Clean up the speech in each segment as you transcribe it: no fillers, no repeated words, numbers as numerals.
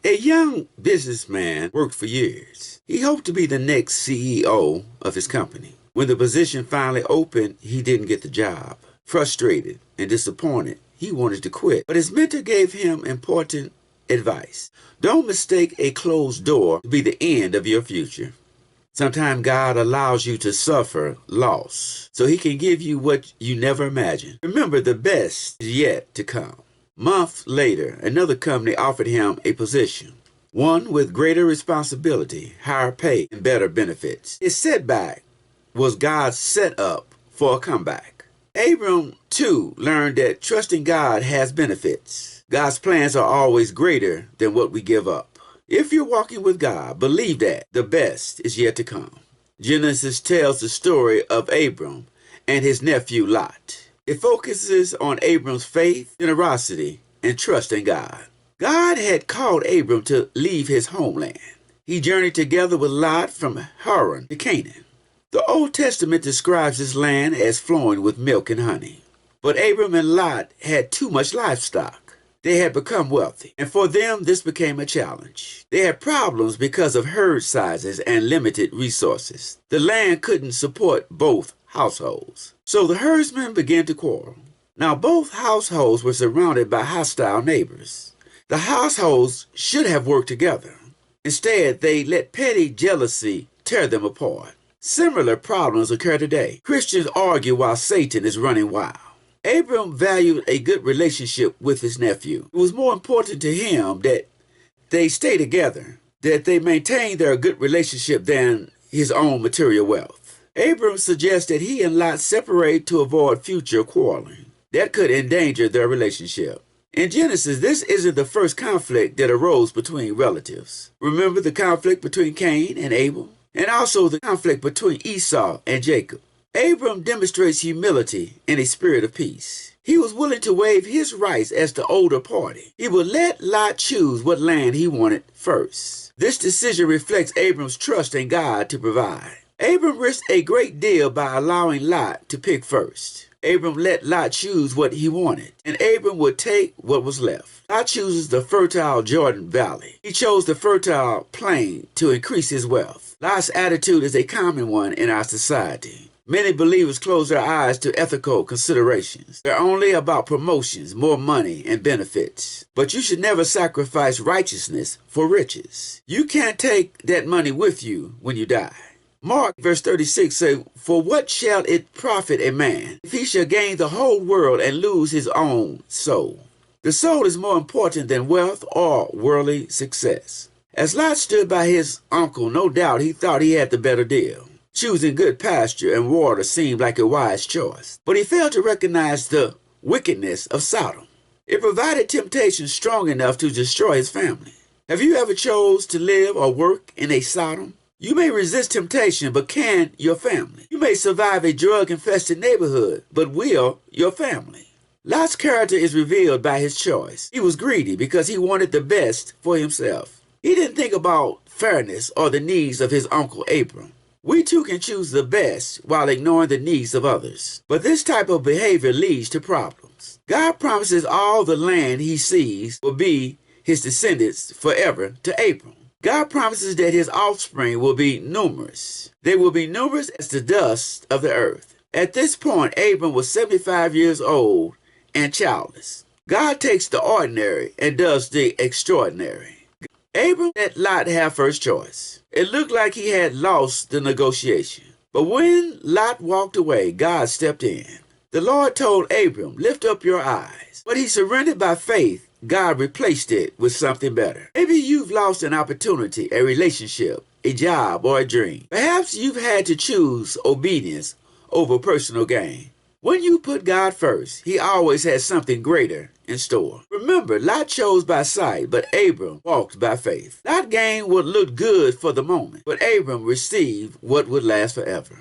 A young businessman worked for years. He hoped to be the next CEO of his company. When the position finally opened, he didn't get the job. Frustrated and disappointed, he wanted to quit. But his mentor gave him important advice. Don't mistake a closed door to be the end of your future. Sometimes God allows you to suffer loss so he can give you what you never imagined. Remember, the best is yet to come. Months later, another company offered him a position, one with greater responsibility, higher pay, and better benefits. His setback was God's setup for a comeback. Abram, too, learned that trusting God has benefits. God's plans are always greater than what we give up. If you're walking with God, believe that the best is yet to come. Genesis tells the story of Abram and his nephew Lot. It focuses on Abram's faith, generosity, and trust in God. God had called Abram to leave his homeland. He journeyed together with Lot from Haran to Canaan. The Old Testament describes this land as flowing with milk and honey. But Abram and Lot had too much livestock. They had become wealthy, and for them this became a challenge. They had problems because of herd sizes and limited resources. The land couldn't support both households. So the herdsmen began to quarrel. Now both households were surrounded by hostile neighbors. The households should have worked together. Instead, they let petty jealousy tear them apart. Similar problems occur today. Christians argue while Satan is running wild. Abram valued a good relationship with his nephew. It was more important to him that they stay together, that they maintain their good relationship than his own material wealth. Abram suggests that he and Lot separate to avoid future quarreling. That could endanger their relationship. In Genesis, this isn't the first conflict that arose between relatives. Remember the conflict between Cain and Abel? And also the conflict between Esau and Jacob. Abram demonstrates humility and a spirit of peace. He was willing to waive his rights as the older party. He would let Lot choose what land he wanted first. This decision reflects Abram's trust in God to provide. Abram risked a great deal by allowing Lot to pick first. Abram let Lot choose what he wanted, and Abram would take what was left. Lot chooses the fertile Jordan Valley. He chose the fertile plain to increase his wealth. Lot's attitude is a common one in our society. Many believers close their eyes to ethical considerations. They're only about promotions, more money, and benefits. But you should never sacrifice righteousness for riches. You can't take that money with you when you die. Mark verse 36 says, "For what shall it profit a man if he shall gain the whole world and lose his own soul?" The soul is more important than wealth or worldly success. As Lot stood by his uncle, no doubt he thought he had the better deal. Choosing good pasture and water seemed like a wise choice, but he failed to recognize the wickedness of Sodom. It provided temptation strong enough to destroy his family. Have you ever chose to live or work in a Sodom? You may resist temptation, but can your family? You may survive a drug-infested neighborhood, but will your family? Lot's character is revealed by his choice. He was greedy because he wanted the best for himself. He didn't think about fairness or the needs of his uncle Abram. We too can choose the best while ignoring the needs of others. But this type of behavior leads to problems. God promises all the land he sees will be his descendants forever to Abram. God promises that his offspring will be numerous. They will be numerous as the dust of the earth. At this point, Abram was 75 years old and childless. God takes the ordinary and does the extraordinary. Abram let Lot have first choice. It looked like he had lost the negotiation. But when Lot walked away, God stepped in. The Lord told Abram, "Lift up your eyes." But he surrendered by faith. God replaced it with something better. Maybe you've lost an opportunity, a relationship, a job, or a dream. Perhaps you've had to choose obedience over personal gain. When you put God first, he always has something greater in store. Remember, Lot chose by sight, but Abram walked by faith. Lot gained what looked good for the moment, but Abram received what would last forever.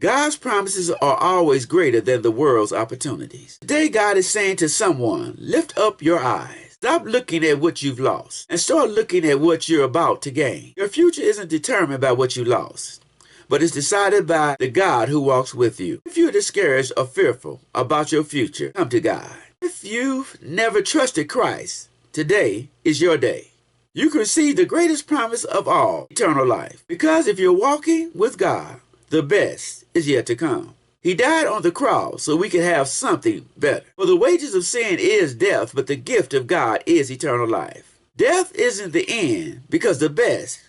God's promises are always greater than the world's opportunities. Today, God is saying to someone, lift up your eyes. Stop looking at what you've lost and start looking at what you're about to gain. Your future isn't determined by what you lost, but it's decided by the God who walks with you. If you're discouraged or fearful about your future, come to God. If you've never trusted Christ, today is your day. you can receive the greatest promise of all, eternal life. Because if you're walking with God, the best is yet to come. He died on the cross so we could have something better. For the wages of sin is death, but the gift of God is eternal life. Death isn't the end because the best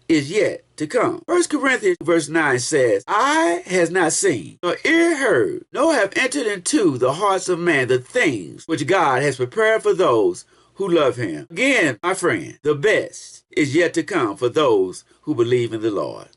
is yet to come. 1 Corinthians verse 9 says, eye has not seen, nor ear heard, nor have entered into the hearts of man the things which God has prepared for those who love him. Again, my friend, the best is yet to come for those who believe in the Lord.